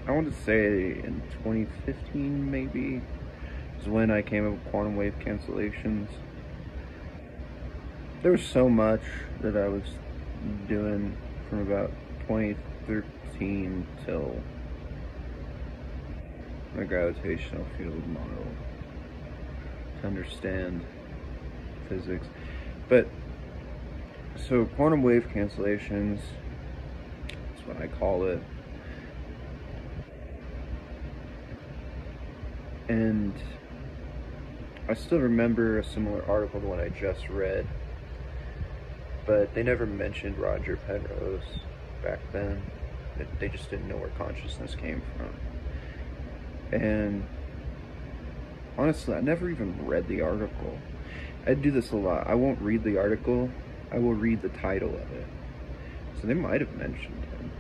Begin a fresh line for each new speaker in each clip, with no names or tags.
I want to say in 2015 maybe is when I came up with quantum wave cancellations. There was so much that I was doing from about 2013 till my gravitational field model to understand physics. But so quantum wave cancellations is what I call it. And I still remember a similar article to one I just read, but they never mentioned Roger Penrose back then. They just didn't know where consciousness came from. And honestly, I never even read the article. I do this a lot. I won't read the article, I will read the title of it. So they might have mentioned him.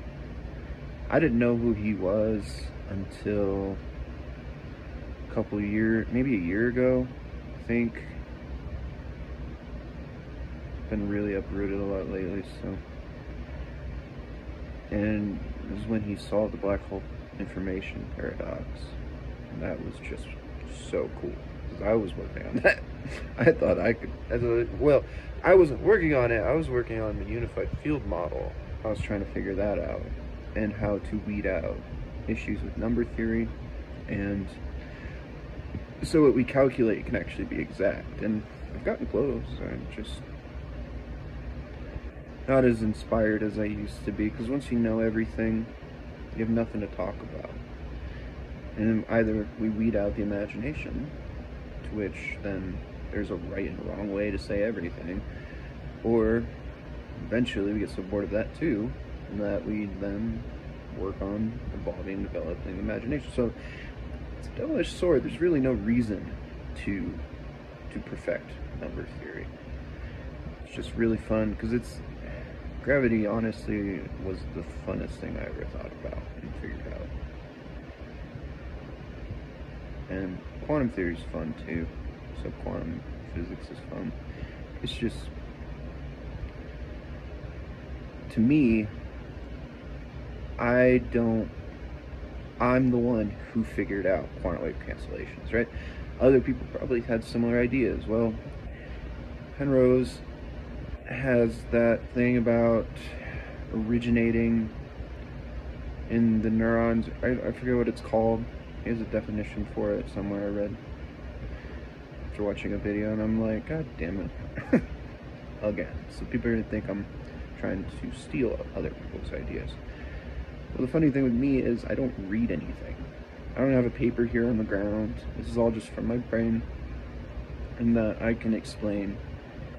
I didn't know who he was until a couple of years, maybe a year ago, I think. Been really uprooted a lot lately, so. And it was when he solved the black hole information paradox. And that was just so cool, because I was working on that. I thought I could, well, I wasn't working on it, I was working on the unified field model. I was trying to figure that out, and how to weed out issues with number theory, and so what we calculate can actually be exact. And I've gotten close. I'm just not as inspired as I used to be, because once you know everything, you have nothing to talk about. And either we weed out the imagination, to which then there's a right and wrong way to say everything, or eventually we get so bored of that too, that we then work on evolving and developing imagination. So it's a double-edged sword. There's really no reason to perfect number theory. It's just really fun, because gravity honestly was the funnest thing I ever thought about and figured out. And quantum theory is fun too, so quantum physics is fun. It's just, to me, I'm the one who figured out quantum wave cancellations, right? Other people probably had similar ideas. Well, Penrose has that thing about originating in the neurons. I forget what it's called. He has a definition for it somewhere I read after watching a video, and I'm like, God damn it. Again. So people are going to think I'm trying to steal other people's ideas. Well, the funny thing with me is I don't read anything. I don't have a paper here on the ground. This is all just from my brain, and that I can explain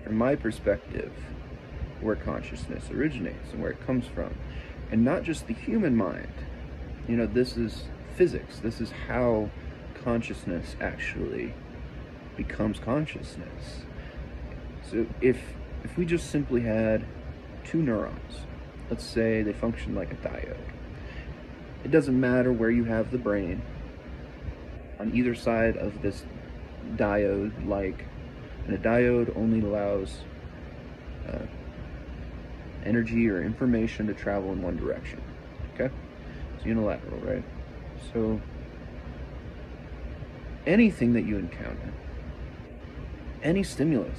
from my perspective where consciousness originates and where it comes from. And not just the human mind. You know, this is physics. This is how consciousness actually becomes consciousness. So if we just simply had two neurons, let's say they function like a diode. It doesn't matter where you have the brain. On either side of this diode, and a diode only allows energy or information to travel in one direction. Okay? It's unilateral, right? So anything that you encounter, any stimulus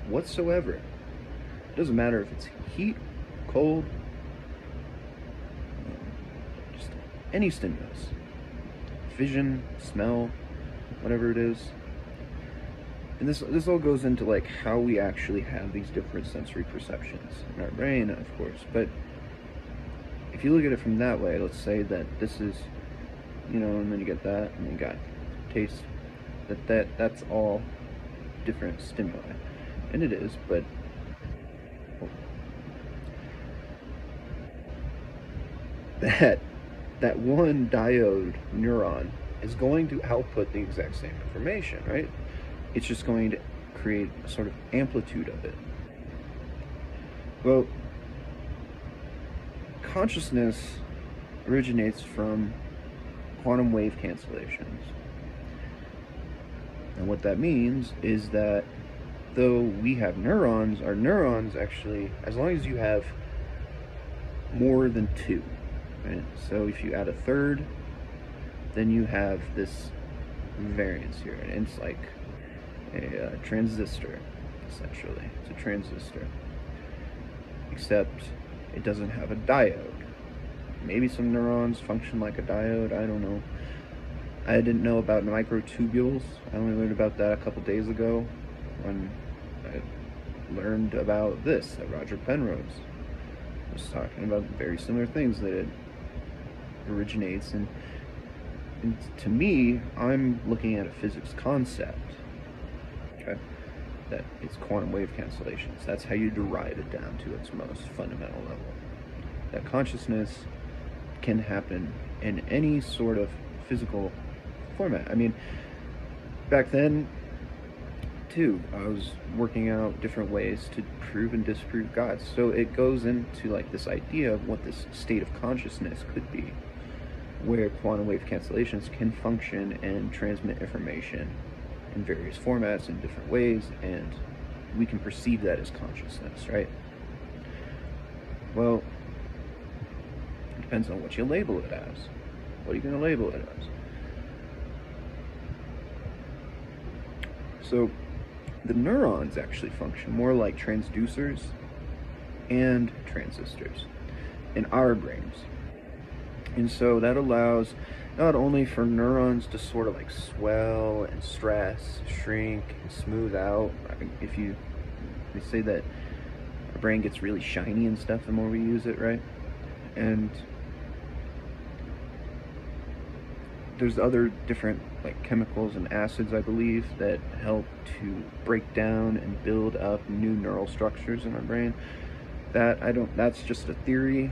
whatsoever, it doesn't matter if it's heat, cold, just any stimulus, vision, smell, whatever it is. And this all goes into like how we actually have these different sensory perceptions in our brain, of course. But if you look at it from that way, let's say that this is, you know, and then you get that, and then you got taste. That's all different stimuli, and it is. But that one diode neuron is going to output the exact same information, right? It's just going to create a sort of amplitude of it. Well, consciousness originates from quantum wave cancellations. And what that means is that though we have neurons, our neurons actually, as long as you have more than two, right? So if you add a third, then you have this variance here, and it's like a transistor, essentially. It's a transistor, except it doesn't have a diode. Maybe some neurons function like a diode, I don't know. I didn't know about microtubules. I only learned about that a couple days ago when I learned about this at Roger Penrose. I was talking about very similar things that it originates, and to me, I'm looking at a physics concept, okay, that it's quantum wave cancellations. That's how you derive it down to its most fundamental level. That consciousness can happen in any sort of physical format. I mean, back then, too, I was working out different ways to prove and disprove God. So it goes into like this idea of what this state of consciousness could be, where quantum wave cancellations can function and transmit information in various formats in different ways, and we can perceive that as consciousness, right? Well, it depends on what you label it as. What are you going to label it as? So the neurons actually function more like transducers and transistors in our brains. And so that allows not only for neurons to sort of like swell and stress, shrink, and smooth out. I mean, they say that our brain gets really shiny and stuff the more we use it, right? And there's other different like chemicals and acids, I believe, that help to break down and build up new neural structures in our brain. That's just a theory.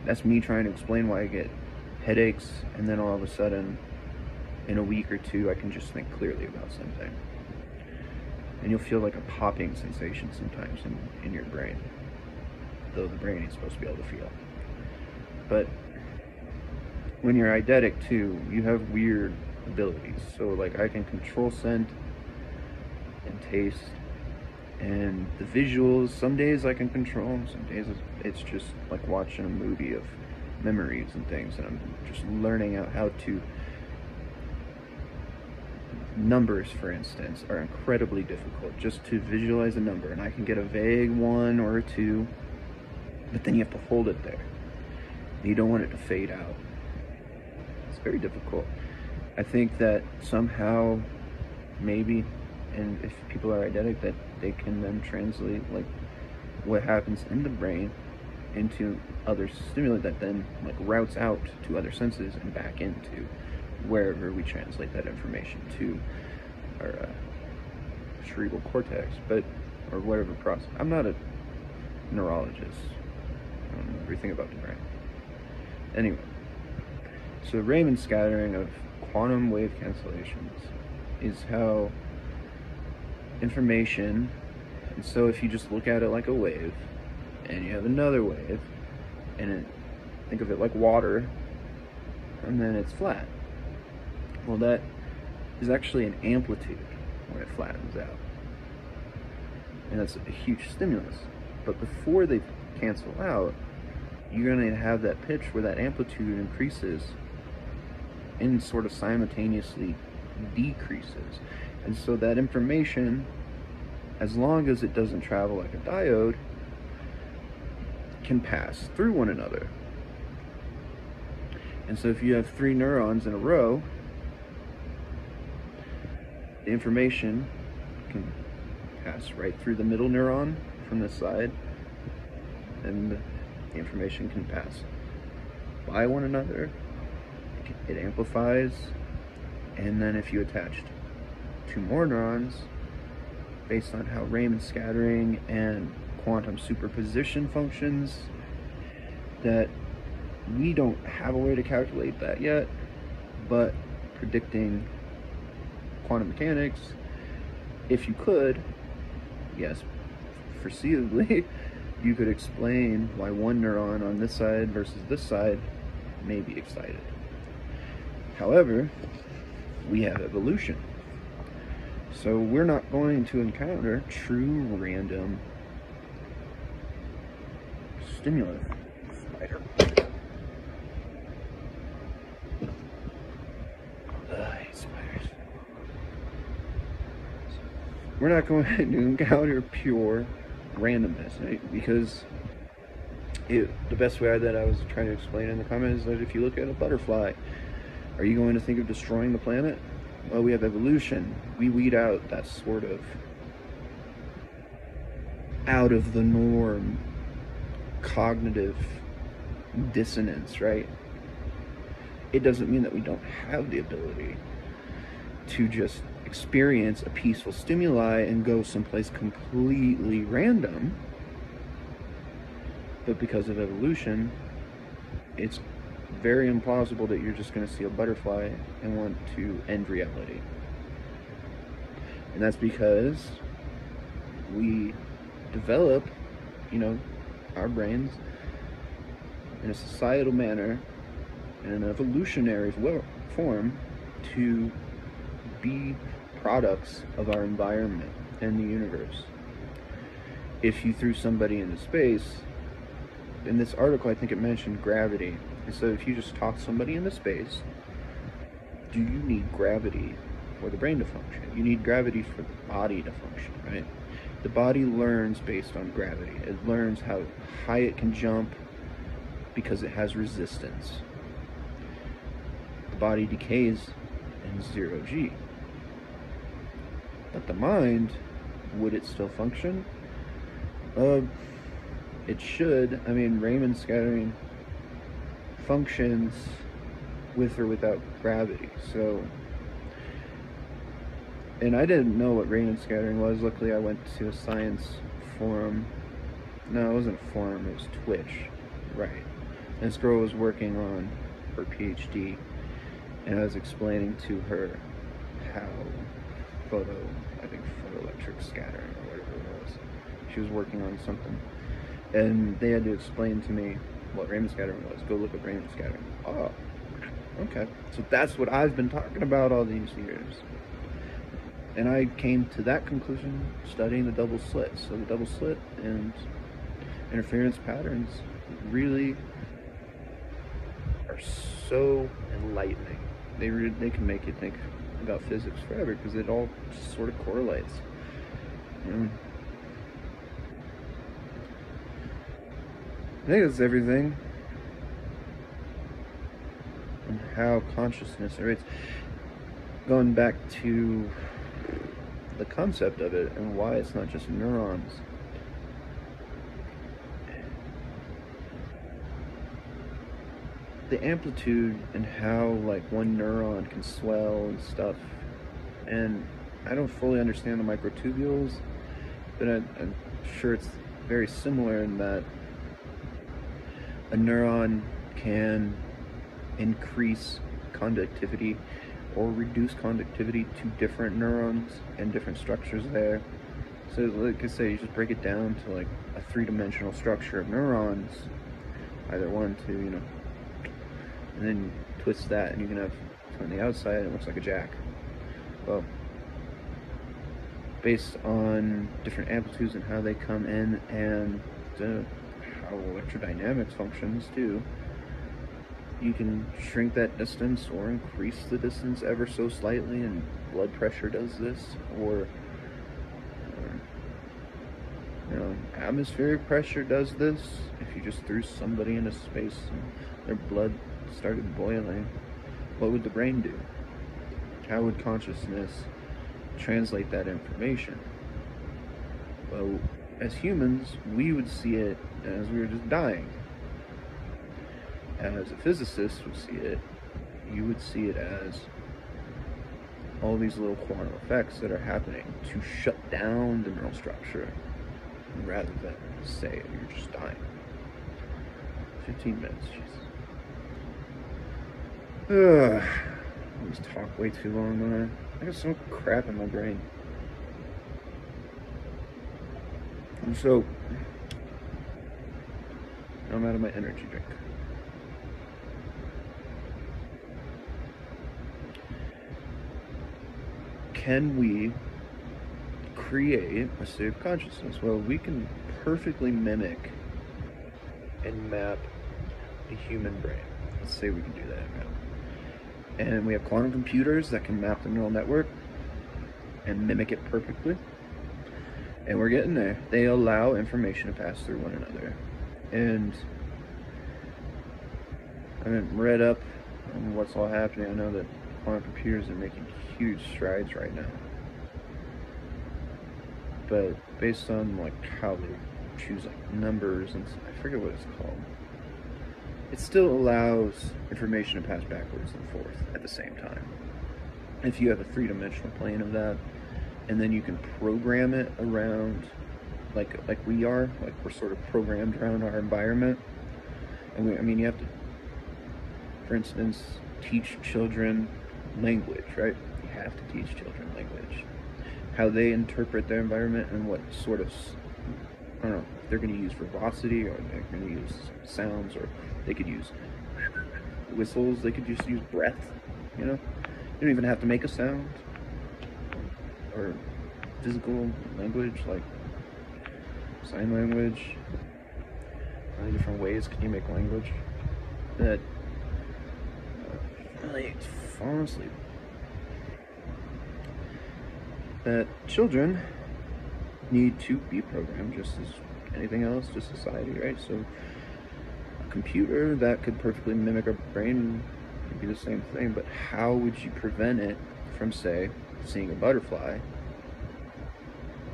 That's me trying to explain why I get headaches, and then all of a sudden, in a week or two, I can just think clearly about something. And you'll feel like a popping sensation sometimes in your brain, though the brain ain't supposed to be able to feel. But when you're eidetic too, you have weird abilities. So like I can control scent and taste, and the visuals, some days I can control them, some days it's just like watching a movie of memories and things, and I'm just learning out how to. Numbers, for instance, are incredibly difficult. Just to visualize a number, and I can get a vague 1 or a 2, but then you have to hold it there. You don't want it to fade out. It's very difficult. I think that somehow, maybe, and if people are eidetic, that they can then translate like what happens in the brain into other stimuli that then like routes out to other senses and back into wherever we translate that information to our cerebral cortex, or whatever process. I'm not a neurologist. I don't know everything about the brain. Anyway, so Raymond scattering of quantum wave cancellations is how information, and so if you just look at it like a wave, and you have another wave, and think of it like water, and then it's flat. Well, that is actually an amplitude when it flattens out. And that's a huge stimulus. But before they cancel out, you're going to have that pitch where that amplitude increases and sort of simultaneously decreases. And so that information, as long as it doesn't travel like a diode, can pass through one another. And so if you have 3 neurons in a row, the information can pass right through the middle neuron from this side, and the information can pass by one another. It amplifies, and then if you attached 2 more neurons, based on how Raymond scattering and quantum superposition functions, that we don't have a way to calculate that yet, but predicting quantum mechanics, if you could, yes, foreseeably, you could explain why one neuron on this side versus this side may be excited. However, we have evolution. So we're not going to encounter true random stimulus spider. I hate spiders. We're not going to encounter pure randomness, right? Because the best way that I was trying to explain in the comment is that if you look at a butterfly, are you going to think of destroying the planet? Well, we have evolution. We weed out that sort of out of the norm cognitive dissonance, right? It doesn't mean that we don't have the ability to just experience a peaceful stimuli and go someplace completely random. But because of evolution, it's very implausible that you're just going to see a butterfly and want to end reality. And that's because we develop, our brains in a societal manner, in an evolutionary form, to be products of our environment and the universe. If you threw somebody into space, in this article I think it mentioned gravity. And so if you just toss somebody into space, do you need gravity for the brain to function? You need gravity for the body to function, right? The body learns based on gravity. It learns how high it can jump because it has resistance. The body decays in 0G. But the mind, would it still function? It should. I mean, Raymond scattering functions with or without gravity. So, and I didn't know what Raymond scattering was. Luckily, I went to a science forum. No, it wasn't a forum. It was Twitch. Right. And this girl was working on her PhD, and I was explaining to her how photoelectric scattering or whatever it was. She was working on something, and they had to explain to me what Raymond scattering was. Go look at Raymond scattering. Oh, okay. So that's what I've been talking about all these years. And I came to that conclusion studying the double slit. So the double slit and interference patterns really are so enlightening. They can make you think about physics forever because it all just sort of correlates. I think that's everything on how consciousness operates. Going back to the concept of it and why it's not just neurons. The amplitude and how one neuron can swell and stuff, and I don't fully understand the microtubules, but I'm sure it's very similar in that a neuron can increase conductivity or reduce conductivity to different neurons and different structures there. So like I say, you just break it down to a three-dimensional structure of neurons, either 1, 2, and then you twist that and you can have on the outside it looks like a jack. Well, based on different amplitudes and how they come in and how electrodynamics functions too, you can shrink that distance or increase the distance ever so slightly, and blood pressure does this, or atmospheric pressure does this. If you just threw somebody into space and their blood started boiling, what would the brain do? How would consciousness translate that information? Well, as humans, we would see it as we were just dying. As a physicist would see it, you would see it as all these little quantum effects that are happening to shut down the neural structure, rather than say you're just dying. 15 minutes, jeez. I just talk way too long, man. I got some crap in my brain. And so, I'm out of my energy drink. Can we create a state of consciousness? Well, we can perfectly mimic and map a human brain. Let's say we can do that now. And we have quantum computers that can map the neural network and mimic it perfectly. And we're getting there. They allow information to pass through one another. And I haven't read up on what's all happening. I know that quantum computers are making huge strides right now. But based on like how they choose like numbers and I forget what it's called, it still allows information to pass backwards and forth at the same time. If you have a three-dimensional plane of that, and then you can program it around like we are, like we're sort of programmed around our environment. And you have to, for instance, teach children language, right? You have to teach children language. How they interpret their environment and what sort of, I don't know, if they're going to use verbosity or they're going to use sounds, or they could use whistles, they could just use breath, you know? You don't even have to make a sound. Or physical language, like sign language. How many different ways can you make language? That really falling asleep. That children need to be programmed just as anything else, just society, right? So a computer that could perfectly mimic our brain would be the same thing, but how would you prevent it from, say, seeing a butterfly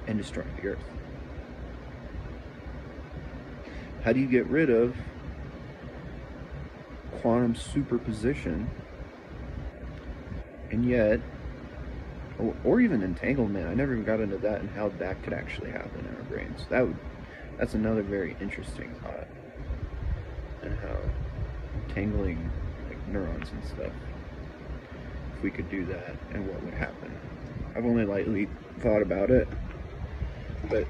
and destroying the earth? How do you get rid of quantum superposition and yet, or even entanglement? I never even got into that and how that could actually happen in our brains. That's another very interesting thought, and how entangling like neurons and stuff, if we could do that and what would happen. I've only lightly thought about it, but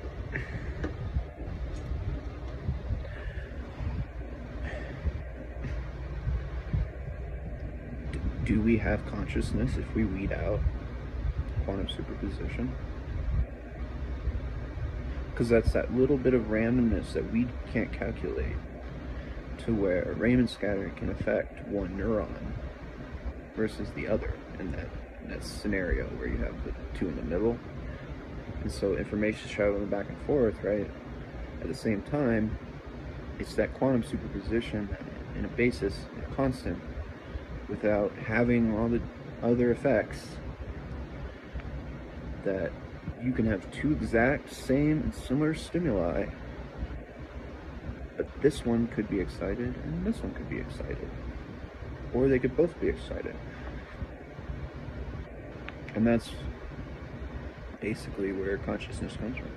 do we have consciousness if we weed out quantum superposition? Because that's that little bit of randomness that we can't calculate, to where a Raymond scatter can affect one neuron versus the other in that scenario where you have the two in the middle. And so information is traveling back and forth, right? At the same time, it's that quantum superposition in a basis, in a constant, without having all the other effects, that you can have two exact same and similar stimuli, but this one could be excited and this one could be excited, or they could both be excited. And that's basically where consciousness comes from,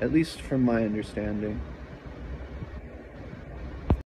at least from my understanding.